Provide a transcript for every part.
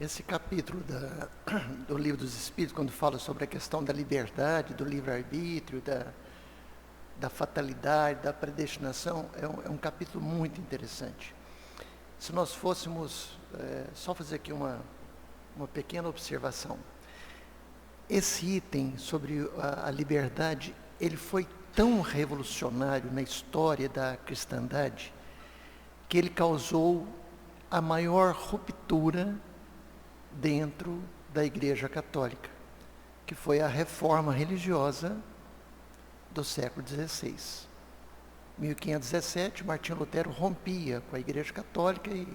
Esse capítulo do Livro dos Espíritos, quando fala sobre a questão da liberdade, do livre-arbítrio, da fatalidade, da predestinação, é um capítulo muito interessante. Se nós fôssemos, só fazer aqui uma pequena observação. Esse item sobre a liberdade, ele foi tão revolucionário na história da cristandade, que ele causou a maior ruptura dentro da Igreja Católica, que foi a reforma religiosa do século XVI. 1517, Martinho Lutero rompia com a Igreja Católica e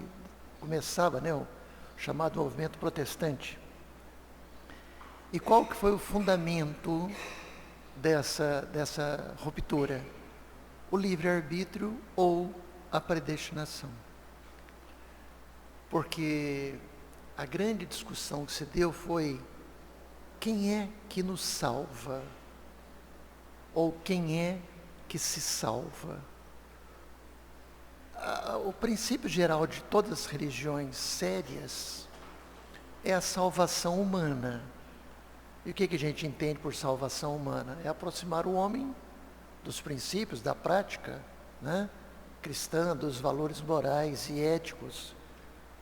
começava, o chamado movimento protestante. E qual que foi o fundamento dessa ruptura? O livre-arbítrio ou a predestinação. Porque a grande discussão que se deu foi: quem é que nos salva? Ou quem é que se salva? O princípio geral de todas as religiões sérias é a salvação humana. E o que a gente entende por salvação humana? É aproximar o homem dos princípios, da prática, cristã, dos valores morais e éticos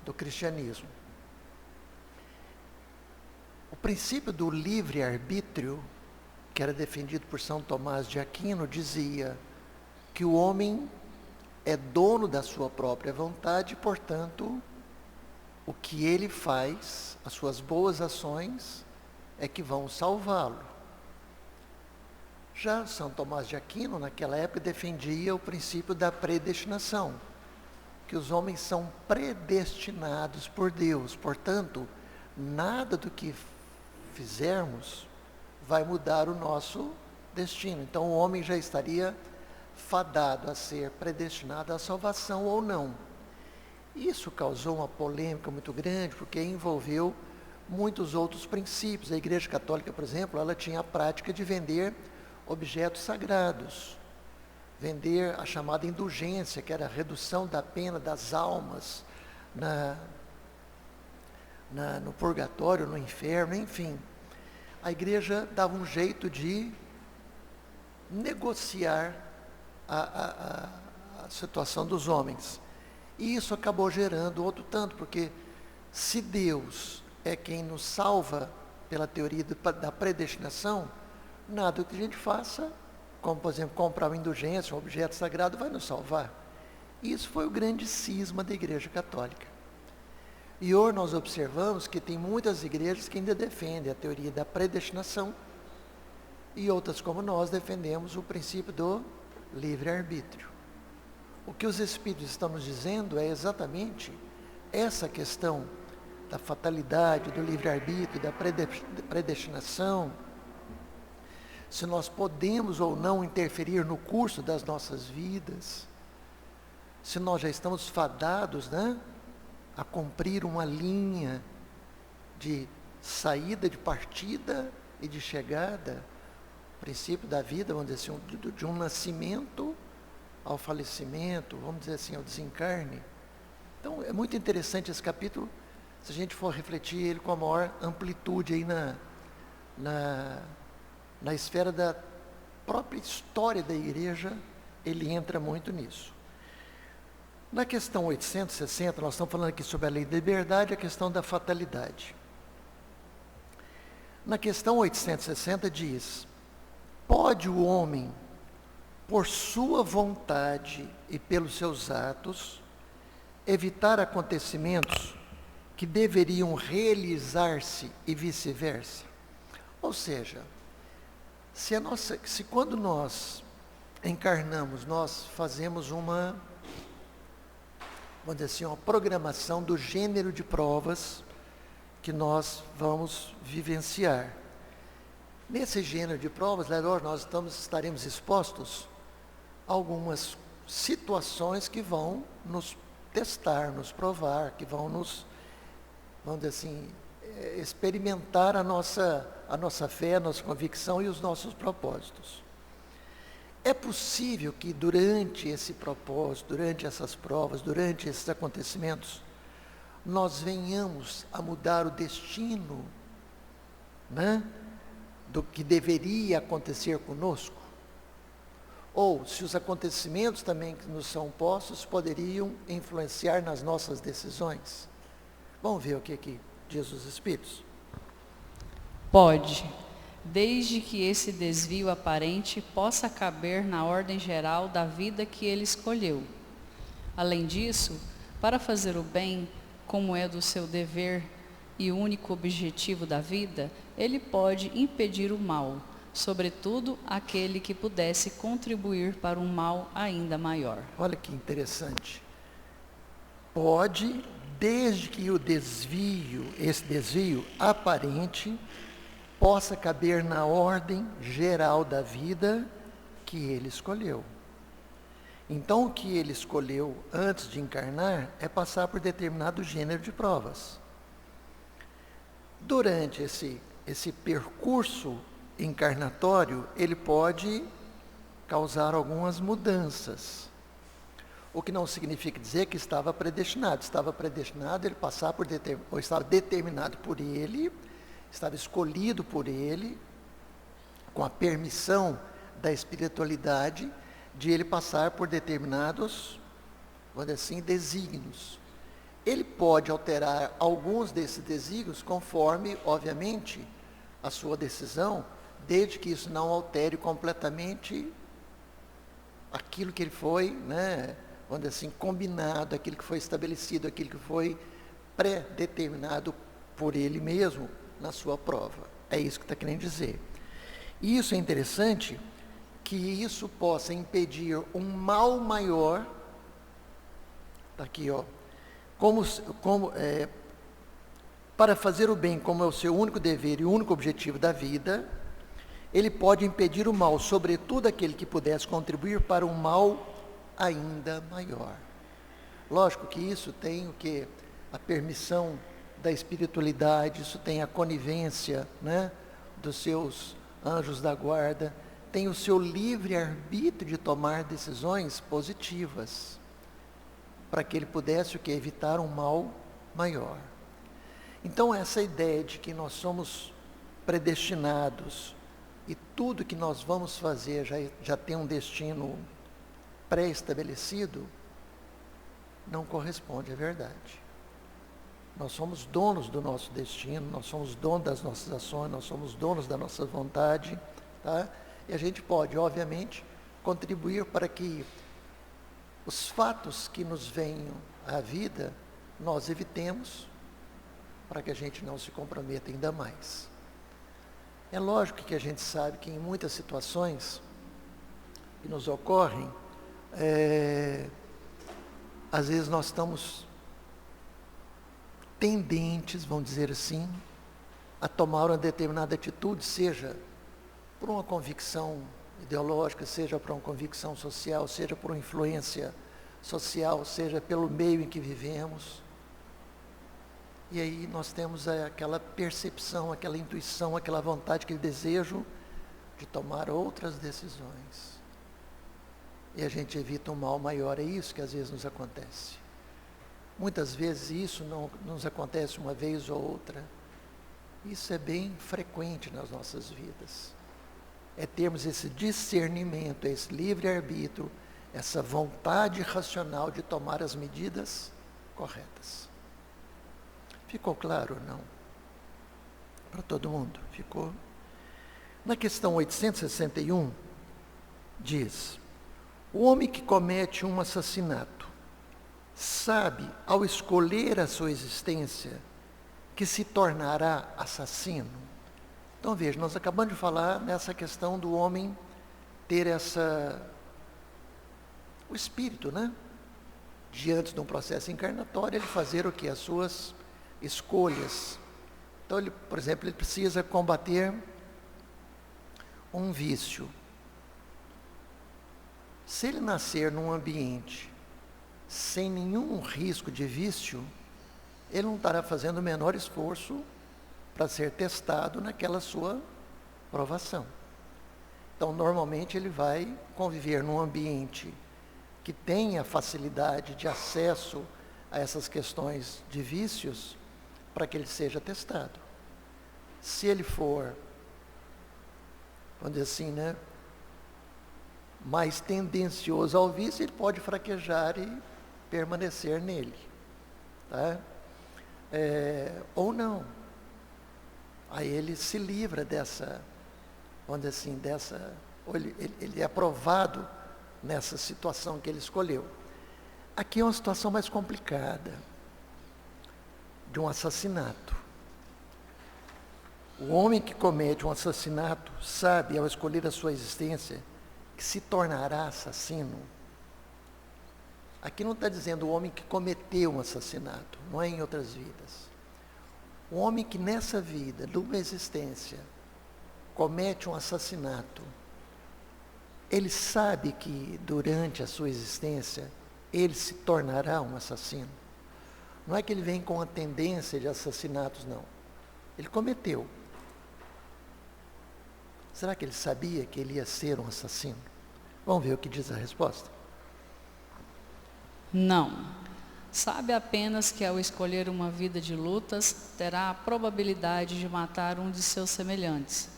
do cristianismo. O princípio do livre-arbítrio, que era defendido por São Tomás de Aquino, dizia que o homem é dono da sua própria vontade, e, portanto, o que ele faz, as suas boas ações, é que vão salvá-lo. Já São Tomás de Aquino, naquela época, defendia o princípio da predestinação, que os homens são predestinados por Deus, portanto, nada do que fizermos vai mudar o nosso destino. Então o homem já estaria fadado a ser predestinado à salvação ou não. Isso causou uma polêmica muito grande, porque envolveu muitos outros princípios. A Igreja Católica, por exemplo, ela tinha a prática de vender objetos sagrados, vender a chamada indulgência, que era a redução da pena das almas no purgatório, no inferno, enfim. A igreja dava um jeito de negociar a situação dos homens. E isso acabou gerando outro tanto, porque se Deus é quem nos salva pela teoria da predestinação, nada que a gente faça, como por exemplo comprar uma indulgência, um objeto sagrado, vai nos salvar. Isso foi o grande cisma da Igreja Católica. E hoje nós observamos que tem muitas igrejas que ainda defendem a teoria da predestinação, e outras como nós defendemos o princípio do livre-arbítrio. O que os Espíritos estão nos dizendo é exatamente essa questão da fatalidade, do livre-arbítrio, da predestinação, se nós podemos ou não interferir no curso das nossas vidas, se nós já estamos fadados, a cumprir uma linha de saída, de partida e de chegada, o princípio da vida, vamos dizer assim, de um nascimento ao falecimento, vamos dizer assim, ao desencarne. Então, é muito interessante esse capítulo, se a gente for refletir ele com a maior amplitude aí na esfera da própria história da igreja, ele entra muito nisso. Na questão 860, nós estamos falando aqui sobre a lei da liberdade e a questão da fatalidade. Na questão 860 diz: pode o homem, por sua vontade e pelos seus atos, evitar acontecimentos que deveriam realizar-se e vice-versa? Ou seja, se quando nós encarnamos, nós fazemos uma programação do gênero de provas que nós vamos vivenciar. Nesse gênero de provas, nós estaremos expostos a algumas situações que vão nos testar, nos provar, que vão nos, experimentar a nossa fé, a nossa convicção e os nossos propósitos. É possível que durante esse propósito, durante essas provas, durante esses acontecimentos, nós venhamos a mudar o destino, né, do que deveria acontecer conosco? Ou se os acontecimentos também que nos são postos poderiam influenciar nas nossas decisões? Vamos ver o que diz os Espíritos. Pode, desde que esse desvio aparente possa caber na ordem geral da vida que ele escolheu. Além disso, para fazer o bem, como é do seu dever e único objetivo da vida, ele pode impedir o mal, sobretudo aquele que pudesse contribuir para um mal ainda maior. Olha que interessante. Pode, desde que esse desvio aparente, possa caber na ordem geral da vida que ele escolheu. Então, o que ele escolheu antes de encarnar é passar por determinado gênero de provas. Durante esse percurso encarnatório, ele pode causar algumas mudanças. O que não significa dizer que estava predestinado. Estava predestinado ele passar por ou estava determinado por ele, estava escolhido por ele, com a permissão da espiritualidade, de ele passar por determinados, vamos dizer assim, desígnios. Ele pode alterar alguns desses desígnios conforme, obviamente, a sua decisão, desde que isso não altere completamente aquilo que ele foi, né, vamos dizer assim, combinado, aquilo que foi estabelecido, aquilo que foi pré-determinado por ele mesmo na sua prova. É isso que está querendo dizer. E isso é interessante, que isso possa impedir um mal maior. Está aqui, ó. Para fazer o bem, como é o seu único dever e o único objetivo da vida, ele pode impedir o mal, sobretudo aquele que pudesse contribuir para um mal ainda maior. Lógico que isso tem o quê? A permissão da espiritualidade, isso tem a conivência, né, dos seus anjos da guarda, tem o seu livre-arbítrio de tomar decisões positivas, para que ele pudesse o quê? Evitar um mal maior. Então, essa ideia de que nós somos predestinados e tudo que nós vamos fazer já tem um destino pré-estabelecido, não corresponde à verdade. Nós somos donos do nosso destino, nós somos donos das nossas ações, nós somos donos da nossa vontade, tá? E a gente pode, obviamente, contribuir para que os fatos que nos venham à vida, nós evitemos, para que a gente não se comprometa ainda mais. É lógico que a gente sabe que em muitas situações que nos ocorrem, às vezes nós estamos tendentes, vamos dizer assim, a tomar uma determinada atitude, seja por uma convicção ideológica, seja por uma convicção social, seja por uma influência social, seja pelo meio em que vivemos. E aí nós temos aquela percepção, aquela intuição, aquela vontade, aquele desejo de tomar outras decisões. E a gente evita um mal maior, é isso que às vezes nos acontece. Muitas vezes isso não nos acontece uma vez ou outra. Isso é bem frequente nas nossas vidas. É termos esse discernimento, esse livre-arbítrio, essa vontade racional de tomar as medidas corretas. Ficou claro ou não? Para todo mundo? Ficou? Na questão 861, diz: o homem que comete um assassinato sabe, ao escolher a sua existência, que se tornará assassino. Então veja, nós acabamos de falar nessa questão do homem ter o espírito, né? Diante de um processo encarnatório, ele fazer o que? As suas escolhas. Então, ele, por exemplo, ele precisa combater um vício. Se ele nascer num ambiente sem nenhum risco de vício, ele não estará fazendo o menor esforço para ser testado naquela sua provação. Então, normalmente, ele vai conviver num ambiente que tenha facilidade de acesso a essas questões de vícios para que ele seja testado. Se ele for, vamos dizer assim, né, mais tendencioso ao vício, ele pode fraquejar e permanecer nele. Tá? Ou não. Aí ele se livra dessa, vamos dizer assim, ou ele é aprovado nessa situação que ele escolheu. Aqui é uma situação mais complicada, de um assassinato. O homem que comete um assassinato sabe, ao escolher a sua existência, que se tornará assassino. Aqui não está dizendo o homem que cometeu um assassinato, não é em outras vidas. O homem que nessa vida, numa existência, comete um assassinato, ele sabe que durante a sua existência, ele se tornará um assassino. Não é que ele vem com a tendência de assassinatos, não. Ele cometeu. Será que ele sabia que ele ia ser um assassino? Vamos ver o que diz a resposta. Não. Sabe apenas que ao escolher uma vida de lutas, terá a probabilidade de matar um de seus semelhantes,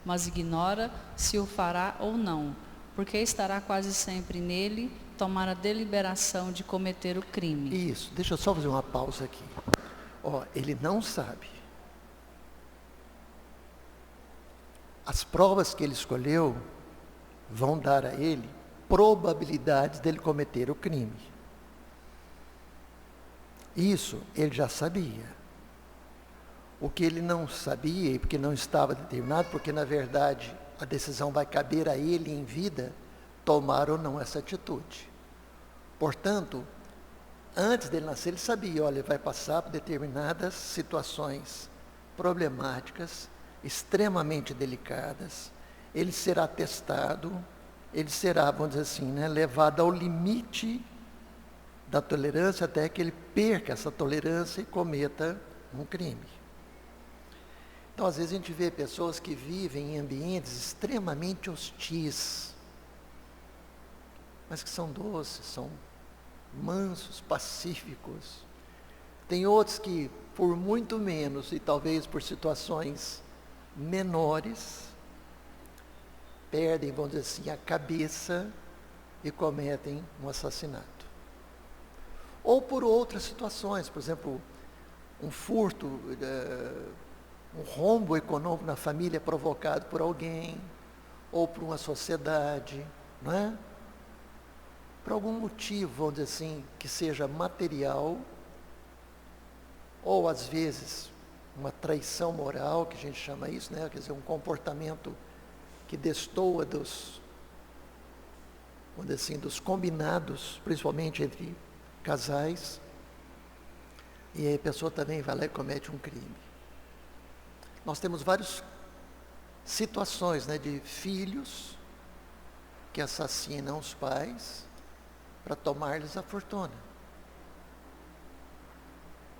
mas ignora se o fará ou não, porque estará quase sempre nele tomar a deliberação de cometer o crime. Isso, deixa eu só fazer uma pausa aqui. Ele não sabe. As provas que ele escolheu vão dar a ele probabilidades dele cometer o crime. Isso ele já sabia. O que ele não sabia, e porque não estava determinado, porque na verdade a decisão vai caber a ele em vida, tomar ou não essa atitude. Portanto, antes dele nascer, ele sabia, olha, ele vai passar por determinadas situações problemáticas, extremamente delicadas, ele será testado, ele será, vamos dizer assim, né, levado ao limite da tolerância até que ele perca essa tolerância e cometa um crime. Então, às vezes a gente vê pessoas que vivem em ambientes extremamente hostis, mas que são doces, são mansos, pacíficos. Tem outros que, por muito menos, e talvez por situações menores, perdem, vamos dizer assim, a cabeça e cometem um assassinato. Ou por outras situações, por exemplo, um furto, um rombo econômico na família provocado por alguém, ou por uma sociedade, não é? Por algum motivo, vamos dizer assim, que seja material, ou às vezes uma traição moral, que a gente chama isso, né? Quer dizer, um comportamento que destoa dos, vamos dizer assim, dos combinados, principalmente entre casais, e aí a pessoa também vai lá e comete um crime. Nós temos várias situações, né, de filhos que assassinam os pais para tomar-lhes a fortuna.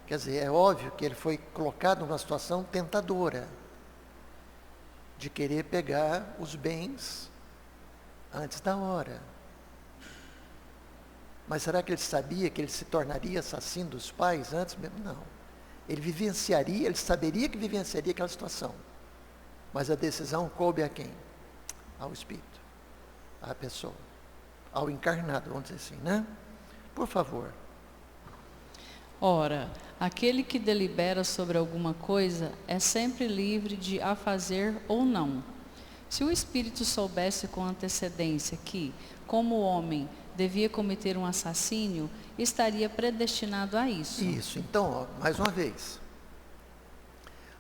Quer dizer, é óbvio que ele foi colocado numa situação tentadora, de querer pegar os bens antes da hora. Mas será que ele sabia que ele se tornaria assassino dos pais antes mesmo? Não. Ele vivenciaria, ele saberia que vivenciaria aquela situação. Mas a decisão coube a quem? Ao espírito, à pessoa, ao encarnado, vamos dizer assim, né? Por favor. Ora, aquele que delibera sobre alguma coisa é sempre livre de a fazer ou não. Se o espírito soubesse com antecedência que, como homem, devia cometer um assassínio, estaria predestinado a isso. Isso, então, mais uma vez,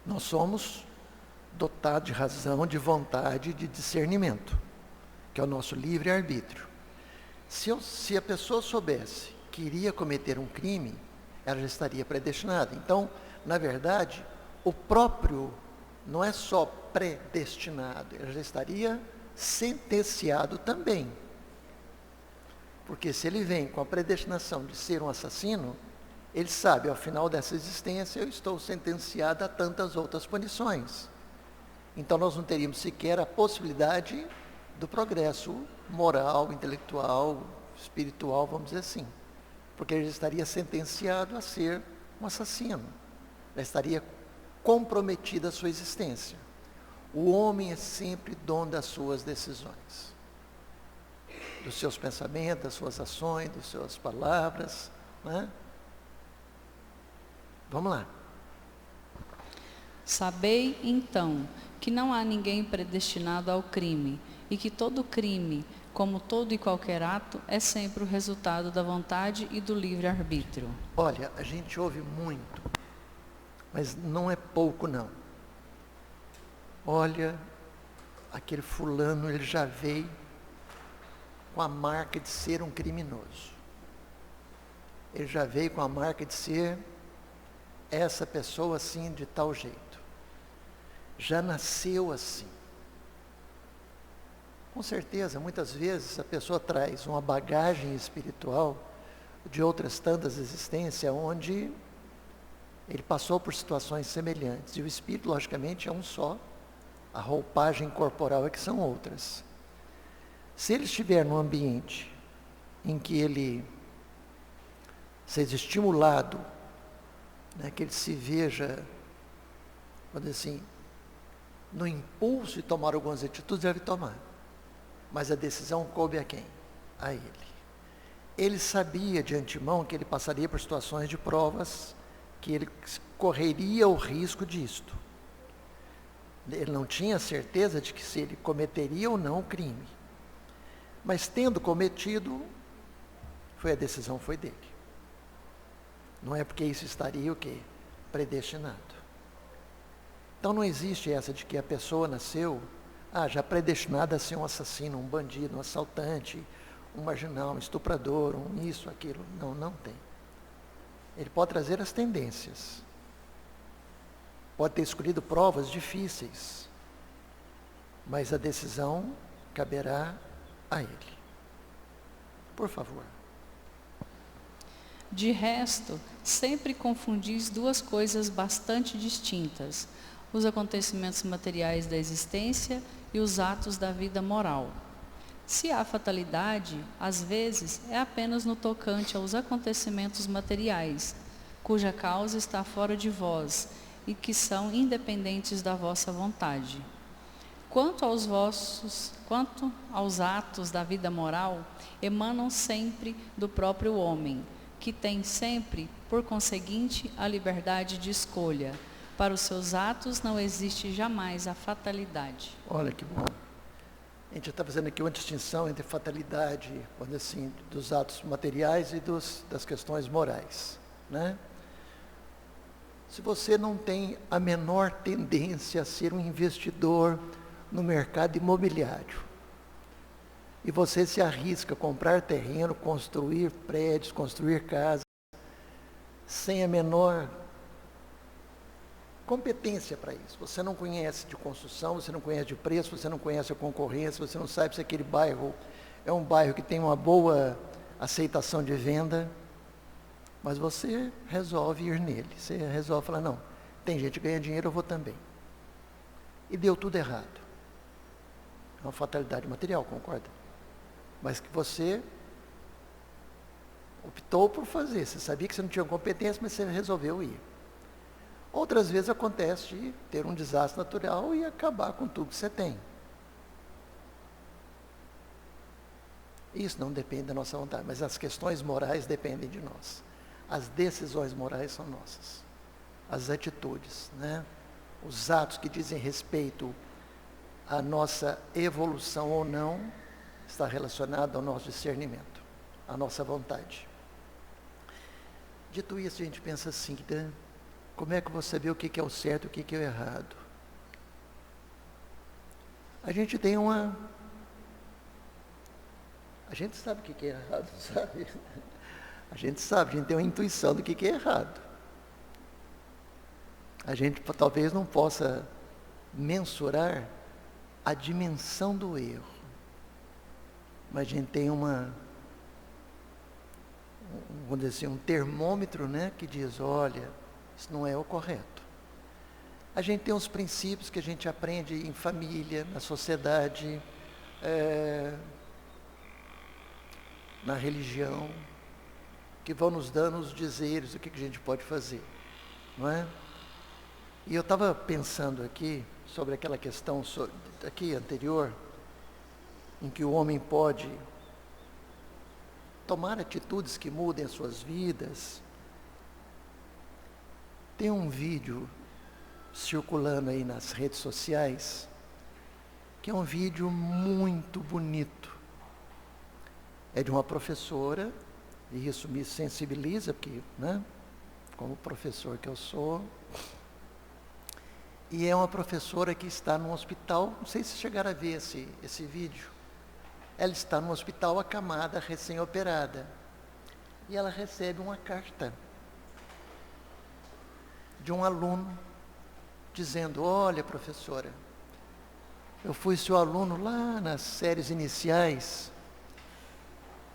nós somos dotados de razão, de vontade, de discernimento, que é o nosso livre-arbítrio. Se a pessoa soubesse que iria cometer um crime, ela já estaria predestinada. Então, na verdade, o próprio não é só predestinado, ele já estaria sentenciado também. Porque se ele vem com a predestinação de ser um assassino, ele sabe, ao final dessa existência, eu estou sentenciado a tantas outras punições. Então nós não teríamos sequer a possibilidade do progresso moral, intelectual, espiritual, vamos dizer assim. porque ele estaria sentenciado a ser um assassino, já estaria comprometida a sua existência. O homem é sempre dono das suas decisões, dos seus pensamentos, das suas ações, das suas palavras, né? Vamos lá. Sabei, então, que não há ninguém predestinado ao crime, e que todo crime, como todo e qualquer ato, é sempre o resultado da vontade e do livre-arbítrio. Olha, a gente ouve muito, mas não é pouco não. Olha, aquele fulano, ele já veio com a marca de ser um criminoso. Ele já veio com a marca de ser essa pessoa assim, de tal jeito. Já nasceu assim. Com certeza, muitas vezes a pessoa traz uma bagagem espiritual de outras tantas existências, onde ele passou por situações semelhantes. E o espírito, logicamente, é um só. A roupagem corporal é que são outras. Se ele estiver num ambiente em que ele seja estimulado, né, que ele se veja, vamos dizer assim, no impulso de tomar algumas atitudes, deve tomar. Mas a decisão coube a quem? A ele. Ele sabia de antemão que ele passaria por situações de provas, que ele correria o risco disto. Ele não tinha certeza de que se ele cometeria ou não o crime. Mas tendo cometido, a decisão foi dele. Não é porque isso estaria o quê? Predestinado. Então não existe essa de que a pessoa nasceu, já predestinada a ser um assassino, um bandido, um assaltante, um marginal, um estuprador, um isso, aquilo. Não, não tem. Ele pode trazer as tendências. Pode ter escolhido provas difíceis, mas a decisão caberá a ele. Por favor. De resto, sempre confundis duas coisas bastante distintas: os acontecimentos materiais da existência e os atos da vida moral. Se há fatalidade, às vezes é apenas no tocante aos acontecimentos materiais, cuja causa está fora de vós e que são independentes da vossa vontade. Quanto aos atos da vida moral, emanam sempre do próprio homem, que tem sempre, por conseguinte, a liberdade de escolha. Para os seus atos não existe jamais a fatalidade. Olha que bom. A gente está fazendo aqui uma distinção entre fatalidade, vamos dizer assim, dos atos materiais e das questões morais, né? Se você não tem a menor tendência a ser um investidor no mercado imobiliário, e você se arrisca a comprar terreno, construir prédios, construir casas, sem a menor competência para isso. Você não conhece de construção, você não conhece de preço, você não conhece a concorrência, você não sabe se aquele bairro é um bairro que tem uma boa aceitação de venda, mas você resolve ir nele. Você resolve falar, não, tem gente que ganha dinheiro, eu vou também. E deu tudo errado. É uma fatalidade material, concorda? Mas que você optou por fazer. Você sabia que você não tinha competência, mas você resolveu ir. Outras vezes acontece de ter um desastre natural e acabar com tudo que você tem. Isso não depende da nossa vontade, mas as questões morais dependem de nós. As decisões morais são nossas. As atitudes, né? Os atos que dizem respeito à nossa evolução ou não, está relacionado ao nosso discernimento, à nossa vontade. Dito isso, a gente pensa assim, né? Como é que eu vou saber o que é o certo e o que é o errado? A gente tem uma... A gente sabe o que é errado, sabe? A gente sabe, a gente tem uma intuição do que é errado. A gente talvez não possa mensurar a dimensão do erro, mas a gente tem vamos dizer assim, um termômetro, né, que diz, olha, isso não é o correto. A gente tem uns princípios que a gente aprende em família, na sociedade, na religião. que vão nos dando os dizeres, o que a gente pode fazer, não é? E eu estava pensando aqui sobre aquela questão aqui anterior, em que o homem pode tomar atitudes que mudem as suas vidas. Tem um vídeo circulando aí nas redes sociais, que é um vídeo muito bonito. É de uma professora, e isso me sensibiliza, porque, né, como professor que eu sou, e é uma professora que está num hospital, não sei se chegaram a ver esse vídeo. Ela está no hospital acamada, recém-operada, e ela recebe uma carta de um aluno, dizendo: olha, professora, eu fui seu aluno lá nas séries iniciais,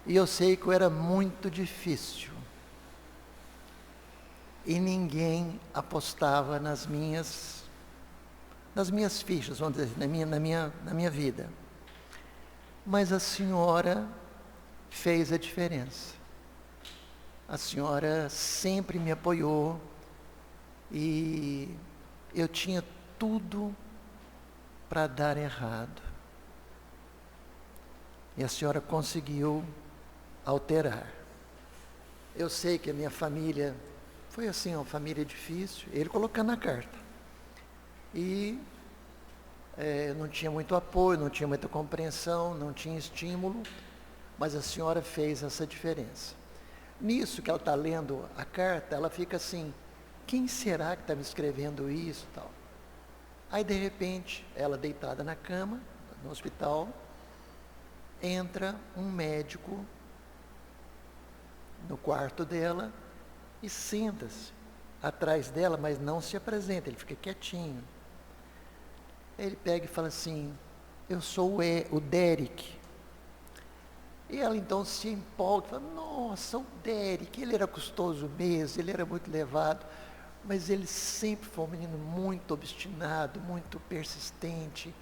e eu sei que eu era muito difícil, e ninguém apostava nas minhas fichas, vamos dizer, na minha vida. Mas a senhora fez a diferença. A senhora sempre me apoiou, e eu tinha tudo para dar errado. E a senhora conseguiu alterar. Eu sei que a minha família foi assim, uma família difícil, ele colocando na carta. E não tinha muito apoio, não tinha muita compreensão, não tinha estímulo, mas a senhora fez essa diferença. Nisso que ela está lendo a carta, ela fica assim: quem será que está me escrevendo isso e tal? Aí, de repente, ela deitada na cama, no hospital, entra um médico no quarto dela e senta-se atrás dela, mas não se apresenta, ele fica quietinho. Ele pega e fala assim: eu sou o Derek. E ela então se empolga e fala: nossa, o Derek, ele era custoso mesmo, ele era muito levado, mas ele sempre foi um menino muito obstinado, muito persistente,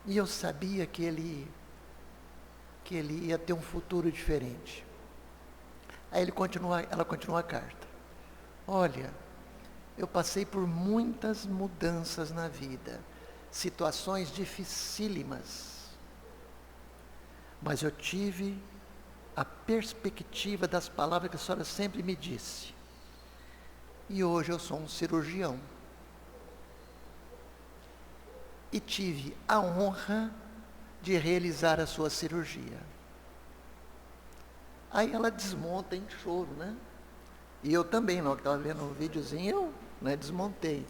e eu sabia que ele ia ter um futuro diferente. Aí ela continua a carta: olha, eu passei por muitas mudanças na vida, situações dificílimas, mas eu tive a perspectiva das palavras que a senhora sempre me disse, e hoje eu sou um cirurgião, e tive a honra de realizar a sua cirurgia. Aí ela desmonta em choro, né? E eu também, não, que estava vendo um videozinho, eu desmontei.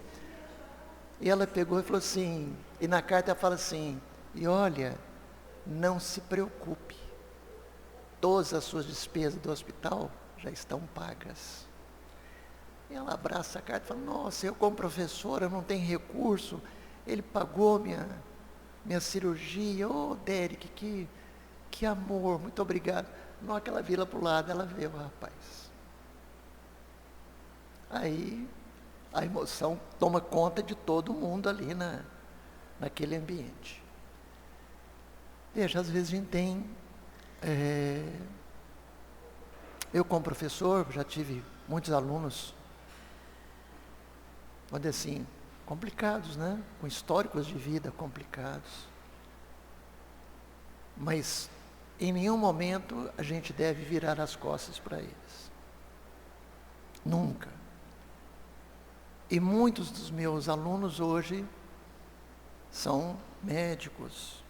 E ela pegou e falou assim, e na carta ela fala assim: e olha, não se preocupe, todas as suas despesas do hospital já estão pagas. E ela abraça a carta e fala: nossa, eu como professora não tenho recurso, ele pagou minha cirurgia. Ô, Derek, que amor, muito obrigado. Na hora que ela vira para o lado, ela vê o rapaz. Aí a emoção toma conta de todo mundo ali naquele ambiente. Veja, às vezes a gente tem... eu como professor, já tive muitos alunos, vamos dizer assim, complicados, né? Com históricos de vida complicados. Mas em nenhum momento a gente deve virar as costas para eles. Nunca. E muitos dos meus alunos hoje são médicos.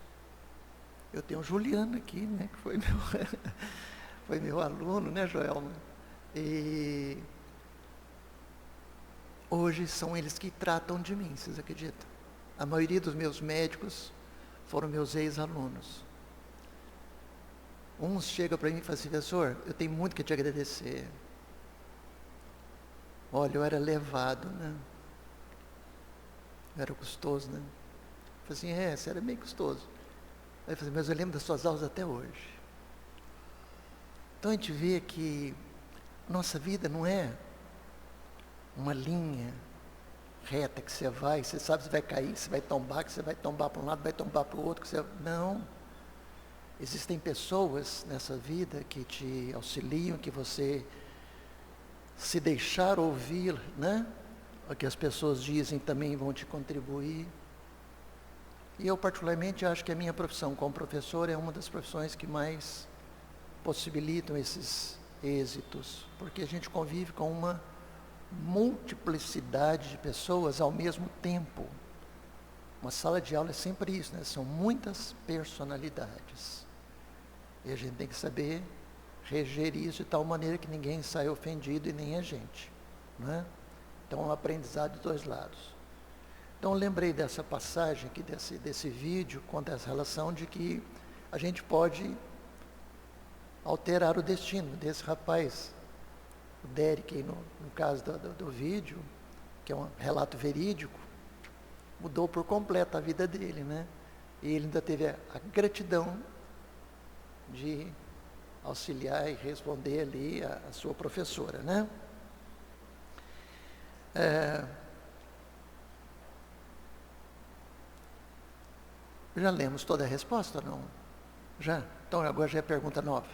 Eu tenho o Juliano aqui, né, que foi meu aluno, né, Joelma? E hoje são eles que tratam de mim, vocês acreditam? A maioria dos meus médicos foram meus ex-alunos. Uns chegam para mim e falam assim: professor, eu tenho muito que te agradecer. Olha, eu era levado, né? Eu era custoso, né? Eu falei assim: você era bem custoso. Aí eu falei: mas eu lembro das suas aulas até hoje. Então a gente vê que nossa vida não é uma linha reta que você sabe que você vai cair, que você vai tombar, que você vai tombar para um lado, vai tombar para o outro, que você... Não. Existem pessoas nessa vida que te auxiliam, que você se deixar ouvir, né? O que as pessoas dizem também vão te contribuir. E eu particularmente acho que a minha profissão como professor é uma das profissões que mais possibilitam esses êxitos, porque a gente convive com uma multiplicidade de pessoas ao mesmo tempo. Uma sala de aula é sempre isso, né? São muitas personalidades. E a gente tem que saber reger isso de tal maneira que ninguém saia ofendido e nem a gente, né? Então é um aprendizado de dois lados. Então eu lembrei dessa passagem aqui, desse vídeo, conta essa relação de que a gente pode alterar o destino desse rapaz, o Derek, no caso do vídeo, que é um relato verídico, mudou por completo a vida dele, né? E ele ainda teve a gratidão de auxiliar e responder ali a sua professora, né? Já lemos toda a resposta ou não? Já? Então agora já é a pergunta nova.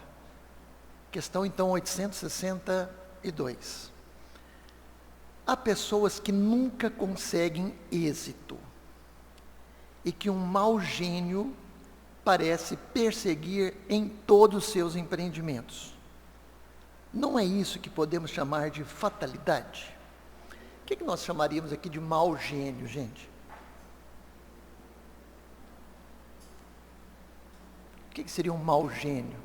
Questão então 862. Há pessoas que nunca conseguem êxito e que um mau gênio parece perseguir em todos os seus empreendimentos. Não é isso que podemos chamar de fatalidade? O que nós chamaríamos aqui de mau gênio, gente? O que seria um mau gênio?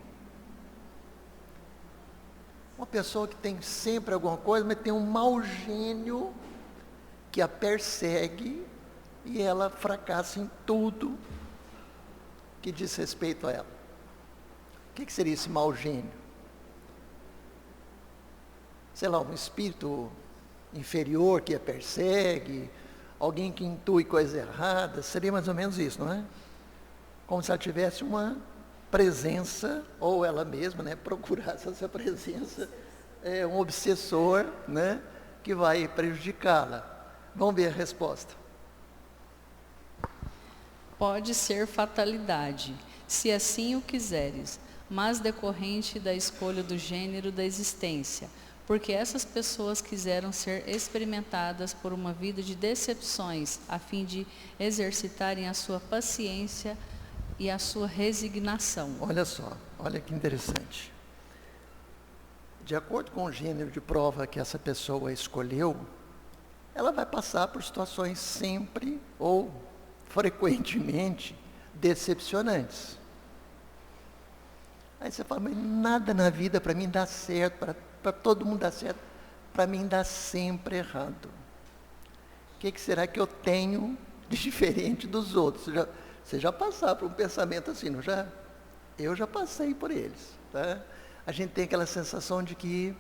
Uma pessoa que tem sempre alguma coisa, mas tem um mau gênio que a persegue e ela fracassa em tudo que diz respeito a ela. O que seria esse mau gênio? Sei lá, um espírito inferior que a persegue, alguém que intui coisa errada, seria mais ou menos isso, não é? Como se ela tivesse uma presença, ou ela mesma, né, procurasse essa presença, um obsessor, né, que vai prejudicá-la. Vamos ver a resposta. Pode ser fatalidade, se assim o quiseres, mas decorrente da escolha do gênero da existência, porque essas pessoas quiseram ser experimentadas por uma vida de decepções, a fim de exercitarem a sua paciência e a sua resignação. Olha só, olha que interessante. De acordo com o gênero de prova que essa pessoa escolheu, ela vai passar por situações sempre ou frequentemente decepcionantes. Aí você fala, mas nada na vida para mim dá certo, para todo mundo dá certo, para mim dá sempre errado. O que será que eu tenho de diferente dos outros? Você já passaram por um pensamento assim, não já? Eu já passei por eles, tá? A gente tem aquela sensação de que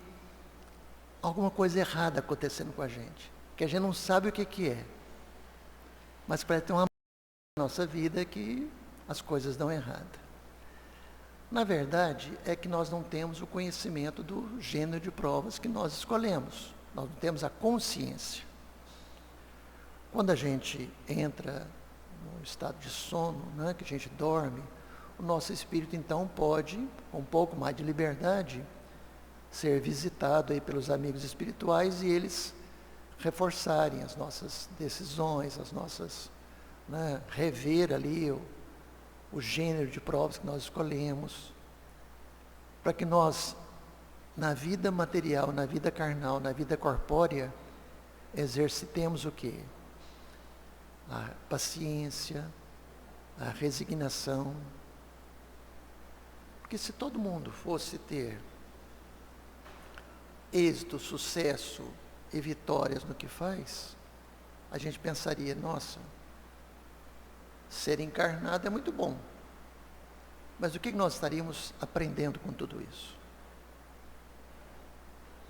alguma coisa errada acontecendo com a gente, que a gente não sabe o que é, mas parece ter uma na nossa vida que as coisas dão errado. Na verdade, é que nós não temos o conhecimento do gênero de provas que nós escolhemos, nós não temos a consciência. Quando a gente entra no estado de sono, né, que a gente dorme, o nosso espírito então pode, com um pouco mais de liberdade, ser visitado aí pelos amigos espirituais e eles reforçarem as nossas decisões, as nossas, né, rever ali o gênero de provas que nós escolhemos, para que nós, na vida material, na vida carnal, na vida corpórea, exercitemos o quê? A paciência, a resignação. Porque se todo mundo fosse ter êxito, sucesso e vitórias no que faz, a gente pensaria, nossa, ser encarnado é muito bom. Mas o que nós estaríamos aprendendo com tudo isso?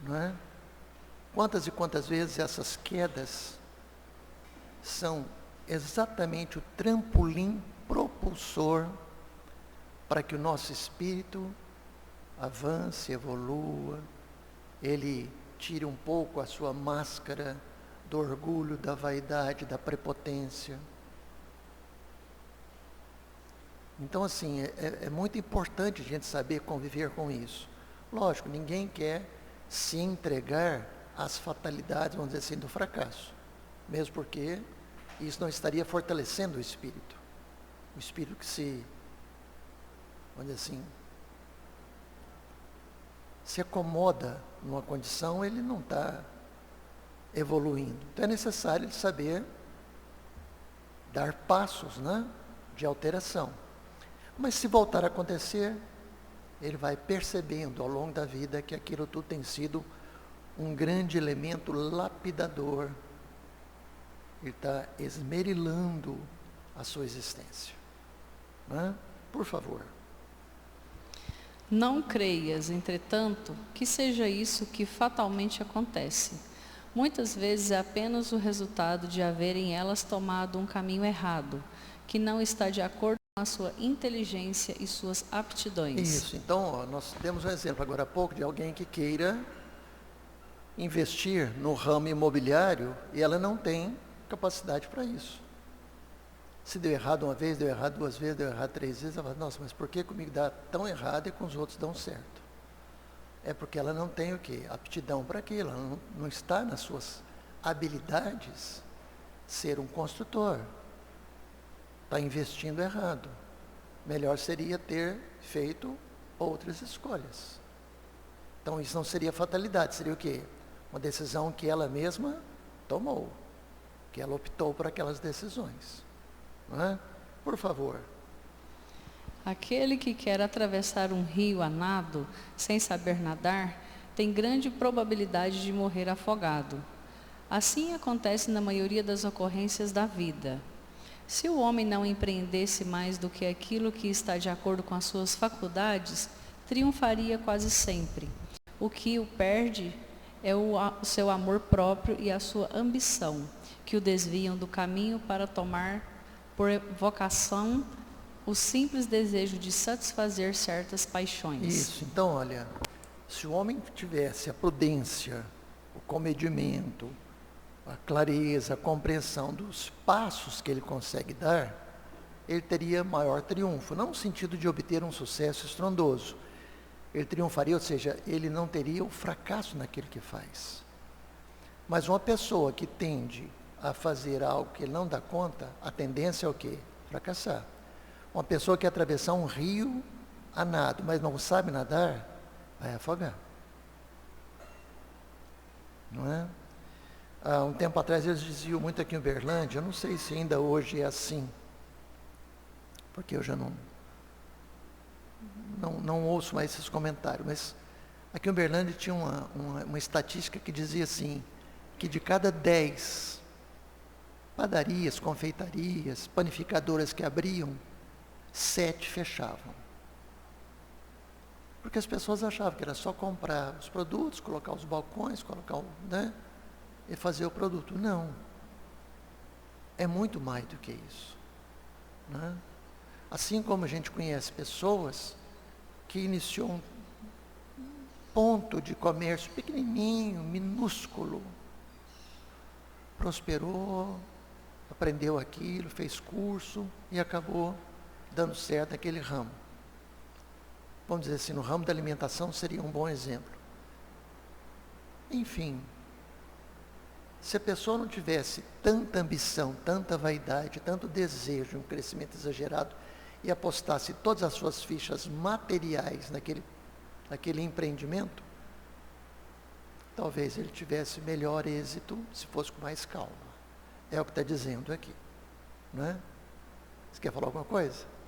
Não é? Quantas e quantas vezes essas quedas são exatamente o trampolim propulsor para que o nosso espírito avance, evolua, ele tire um pouco a sua máscara do orgulho, da vaidade, da prepotência. Então, assim, é muito importante a gente saber conviver com isso. Lógico, ninguém quer se entregar às fatalidades, vamos dizer assim, do fracasso. Mesmo porque isso não estaria fortalecendo o espírito. O espírito que se, vamos dizer assim, se acomoda numa condição, ele não está evoluindo. Então é necessário ele saber dar passos, né, de alteração. Mas se voltar a acontecer, ele vai percebendo ao longo da vida que aquilo tudo tem sido um grande elemento lapidador. Ele está esmerilando a sua existência. Né? Por favor. Não creias, entretanto, que seja isso que fatalmente acontece. Muitas vezes é apenas o resultado de haverem elas tomado um caminho errado, que não está de acordo com a sua inteligência e suas aptidões. Isso, então, ó, nós temos um exemplo agora há pouco de alguém que queira investir no ramo imobiliário e ela não tem capacidade para isso. Se deu errado uma vez, deu errado duas vezes, deu errado três vezes, ela fala, nossa, mas por que comigo dá tão errado e com os outros dão certo? É porque ela não tem o quê? Aptidão para aquilo, ela não está nas suas habilidades ser um construtor. Está investindo errado. Melhor seria ter feito outras escolhas. Então isso não seria fatalidade, seria o quê? Uma decisão que ela mesma tomou, que ela optou por aquelas decisões. Não é? Por favor. Aquele que quer atravessar um rio a nado, sem saber nadar, tem grande probabilidade de morrer afogado. Assim acontece na maioria das ocorrências da vida. Se o homem não empreendesse mais do que aquilo que está de acordo com as suas faculdades, triunfaria quase sempre. O que o perde é o seu amor próprio e a sua ambição, que o desviam do caminho para tomar por vocação o simples desejo de satisfazer certas paixões. Isso, então olha, se o homem tivesse a prudência, o comedimento, a clareza, a compreensão dos passos que ele consegue dar, ele teria maior triunfo, não no sentido de obter um sucesso estrondoso. Ele triunfaria, ou seja, ele não teria o fracasso naquilo que faz. Mas uma pessoa que tende a fazer algo que ele não dá conta, a tendência é o quê? Fracassar. Uma pessoa que atravessar um rio a nado, mas não sabe nadar, vai afogar. Não é? Há um tempo atrás eles diziam muito aqui em Uberlândia, eu não sei se ainda hoje é assim, porque eu já não ouço mais esses comentários, mas aqui em Uberlândia tinha uma estatística que dizia assim, que de cada 10 padarias, confeitarias, panificadoras que abriam, 7 fechavam. Porque as pessoas achavam que era só comprar os produtos, colocar os balcões, né, e fazer o produto. Não. É muito mais do que isso. Né? Assim como a gente conhece pessoas que iniciou um ponto de comércio pequenininho, minúsculo, prosperou, aprendeu aquilo, fez curso e acabou dando certo naquele ramo. Vamos dizer assim, no ramo da alimentação seria um bom exemplo. Enfim, se a pessoa não tivesse tanta ambição, tanta vaidade, tanto desejo, um crescimento exagerado, e apostasse todas as suas fichas materiais naquele empreendimento, talvez ele tivesse melhor êxito se fosse com mais calma. É o que está dizendo aqui. Não é? Você quer falar alguma coisa?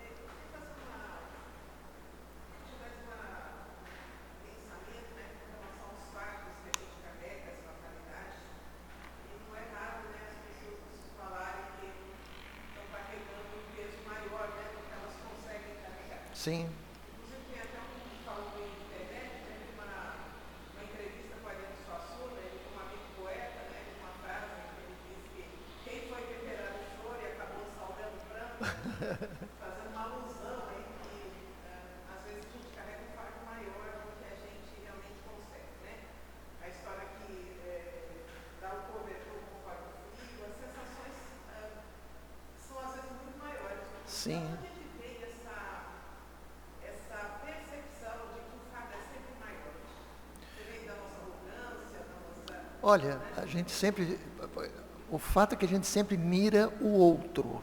Sim. Inclusive, tem até um falando aí de internet, né, de uma entrevista com a Ariano Suassuna, ele com um amigo poeta, né, de uma frase que ele diz que quem foi temperado o choro e acabou saldando o pranto, fazendo uma alusão aí que às vezes a gente carrega um fardo maior do que a gente realmente consegue, né? A história que dá o cobertor conforme o frio, as sensações são às vezes muito maiores. Sim. Olha, a gente sempre, o fato é que a gente sempre mira o outro.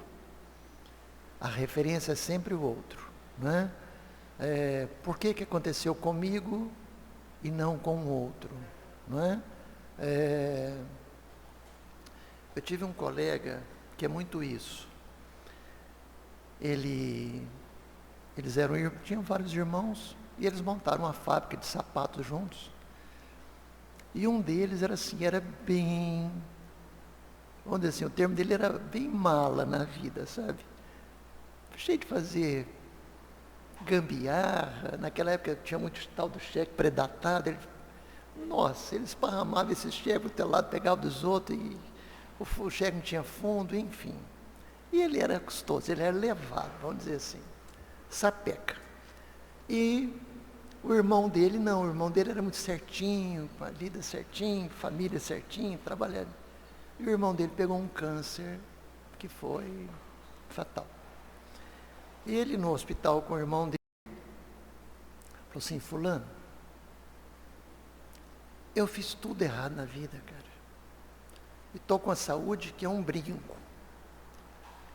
A referência é sempre o outro, né? Por que aconteceu comigo e não com o outro, não é? Eu tive um colega que é muito isso. Eles tinham vários irmãos e eles montaram uma fábrica de sapatos juntos. E um deles era assim, era bem, vamos dizer assim, o termo dele era bem mala na vida, sabe? Cheio de fazer gambiarra. Naquela época tinha muito tal do cheque predatado. Ele esparramava esse cheque pro teu lado, pegava dos outros e o cheque não tinha fundo, enfim. E ele era custoso, ele era levado, vamos dizer assim, sapeca. E o irmão dele não, o irmão dele era muito certinho, com a vida certinho, família certinho, trabalhando. E o irmão dele pegou um câncer que foi fatal. E ele no hospital com o irmão dele, falou assim, fulano, eu fiz tudo errado na vida, cara. E estou com a saúde que é um brinco.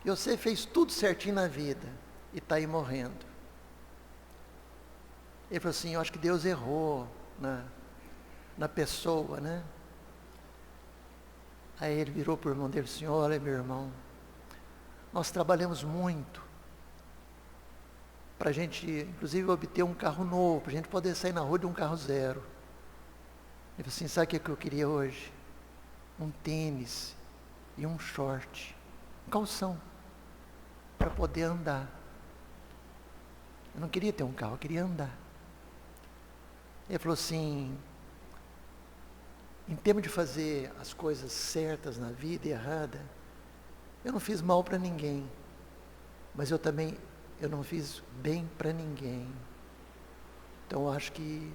E você fez tudo certinho na vida e está aí morrendo. Ele falou assim, eu acho que Deus errou na pessoa, né? Aí ele virou para o irmão dele e disse, olha meu irmão, nós trabalhamos muito para a gente, inclusive, obter um carro novo, para a gente poder sair na rua de um carro zero. Ele falou assim, sabe o que eu queria hoje? Um tênis e um short, um calção, para poder andar. Eu não queria ter um carro, eu queria andar. Ele falou assim, em termos de fazer as coisas certas na vida e errada, eu não fiz mal para ninguém, mas eu não fiz bem para ninguém. Então eu acho que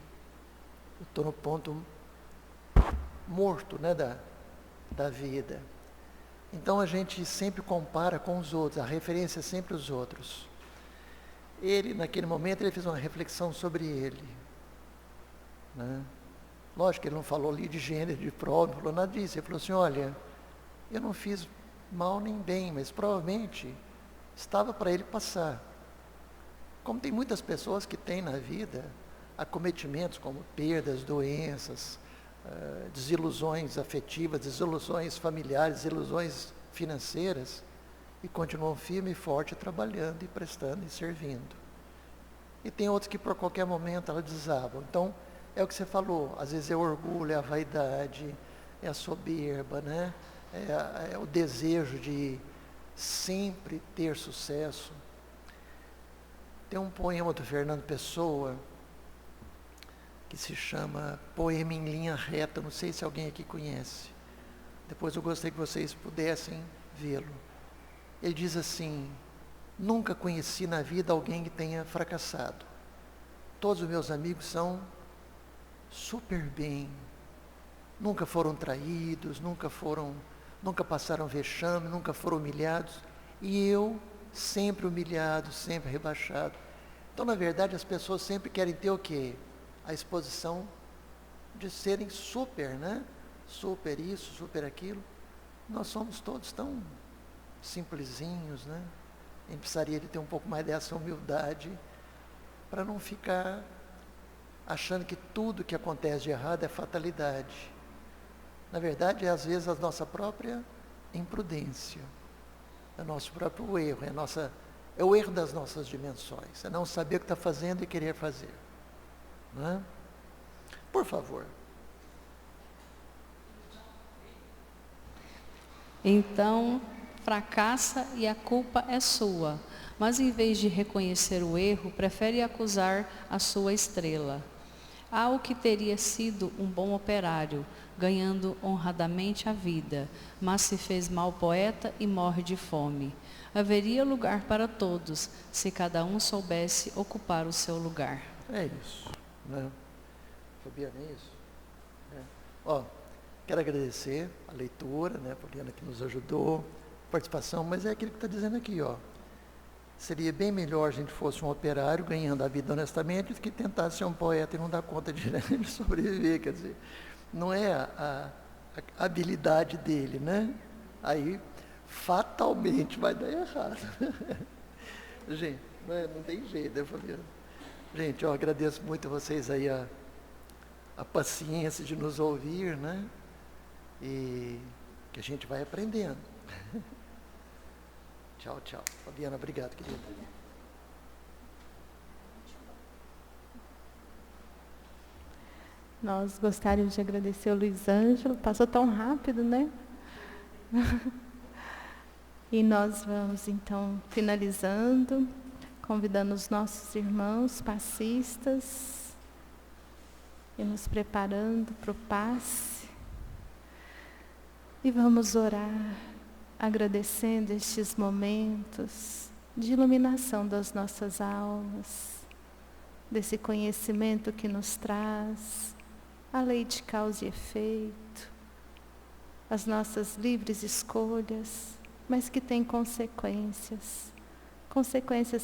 eu estou no ponto morto, né, da vida. Então a gente sempre compara com os outros, a referência é sempre os outros. Ele, naquele momento, ele fez uma reflexão sobre ele, né? Lógico que ele não falou ali de gênero, de prova, não falou nada disso. Ele falou assim, olha, eu não fiz mal nem bem, mas provavelmente estava para ele passar. Como tem muitas pessoas que têm na vida acometimentos como perdas, doenças, desilusões afetivas, desilusões familiares, desilusões financeiras, e continuam firme e forte trabalhando e prestando e servindo. E tem outros que por qualquer momento elas desabam. Então, é o que você falou, às vezes é o orgulho, é a vaidade, é a soberba, né? É o desejo de sempre ter sucesso. Tem um poema do Fernando Pessoa que se chama Poema em Linha Reta, não sei se alguém aqui conhece. Depois eu gostaria que vocês pudessem vê-lo. Ele diz assim, nunca conheci na vida alguém que tenha fracassado. Todos os meus amigos são super bem, nunca foram traídos, nunca passaram vexame, nunca foram humilhados, e eu sempre humilhado, sempre rebaixado. Então, na verdade, as pessoas sempre querem ter o quê? A exposição de serem super, né? Super isso, super aquilo. Nós somos todos tão simplesinhos, né? A gente precisaria de ter um pouco mais dessa humildade para não ficar achando que tudo que acontece de errado é fatalidade. Na verdade, é às vezes a nossa própria imprudência, é o nosso próprio erro, é o erro das nossas dimensões, é não saber o que está fazendo e querer fazer. Não é? Por favor. Então, fracassa e a culpa é sua, mas em vez de reconhecer o erro, prefere acusar a sua estrela. Há o que teria sido um bom operário, ganhando honradamente a vida, mas se fez mau poeta e morre de fome. Haveria lugar para todos, se cada um soubesse ocupar o seu lugar. É isso, né? Fabiana, é isso? Ó, quero agradecer a leitura, né? A Poliana que nos ajudou, a participação, mas é aquilo que está dizendo aqui, ó. Seria bem melhor a gente fosse um operário ganhando a vida honestamente do que tentar ser um poeta e não dar conta de sobreviver. Quer dizer, não é a habilidade dele, né? Aí fatalmente vai dar errado. Gente, não tem jeito, né, Fabiano? Gente, eu agradeço muito a vocês aí a paciência de nos ouvir, né? E que a gente vai aprendendo. Tchau, tchau. Fabiana, obrigado, querida. Nós gostaríamos de agradecer ao Luiz Ângelo, passou tão rápido, né? E nós vamos então finalizando, convidando os nossos irmãos passistas e nos preparando para o passe. E vamos orar, agradecendo estes momentos de iluminação das nossas almas, desse conhecimento que nos traz a lei de causa e efeito, as nossas livres escolhas, mas que têm consequências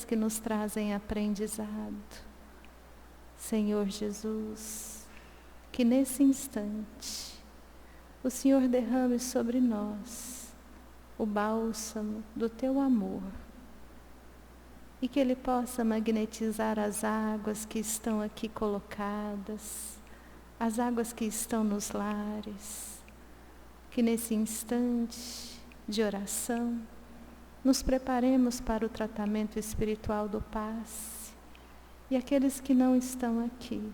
que nos trazem aprendizado. Senhor Jesus, que nesse instante o Senhor derrame sobre nós o bálsamo do Teu amor e que Ele possa magnetizar as águas que estão aqui colocadas, as águas que estão nos lares, que nesse instante de oração nos preparemos para o tratamento espiritual do passe e aqueles que não estão aqui,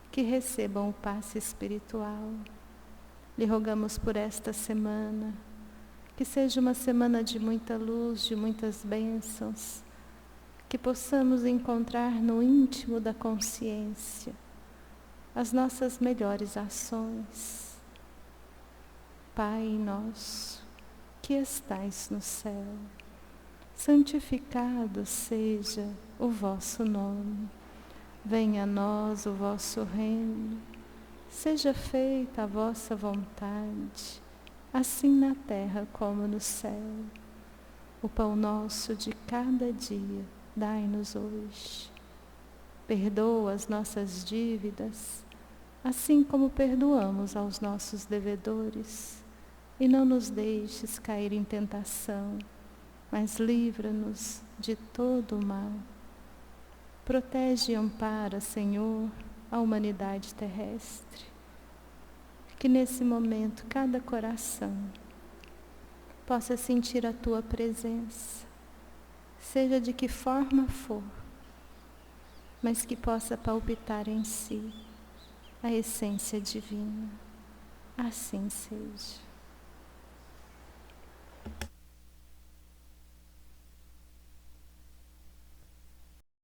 que recebam o passe espiritual. Lhe rogamos por esta semana, que seja uma semana de muita luz, de muitas bênçãos, que possamos encontrar no íntimo da consciência as nossas melhores ações. Pai nosso, que estais no céu, santificado seja o vosso nome. Venha a nós o vosso reino. Seja feita a vossa vontade, assim na terra como no céu. O pão nosso de cada dia dai-nos hoje. Perdoa as nossas dívidas, assim como perdoamos aos nossos devedores. E não nos deixes cair em tentação, mas livra-nos de todo o mal. Protege e ampara, Senhor, a humanidade terrestre. Que nesse momento cada coração possa sentir a Tua presença, seja de que forma for, mas que possa palpitar em si a essência divina. Assim seja.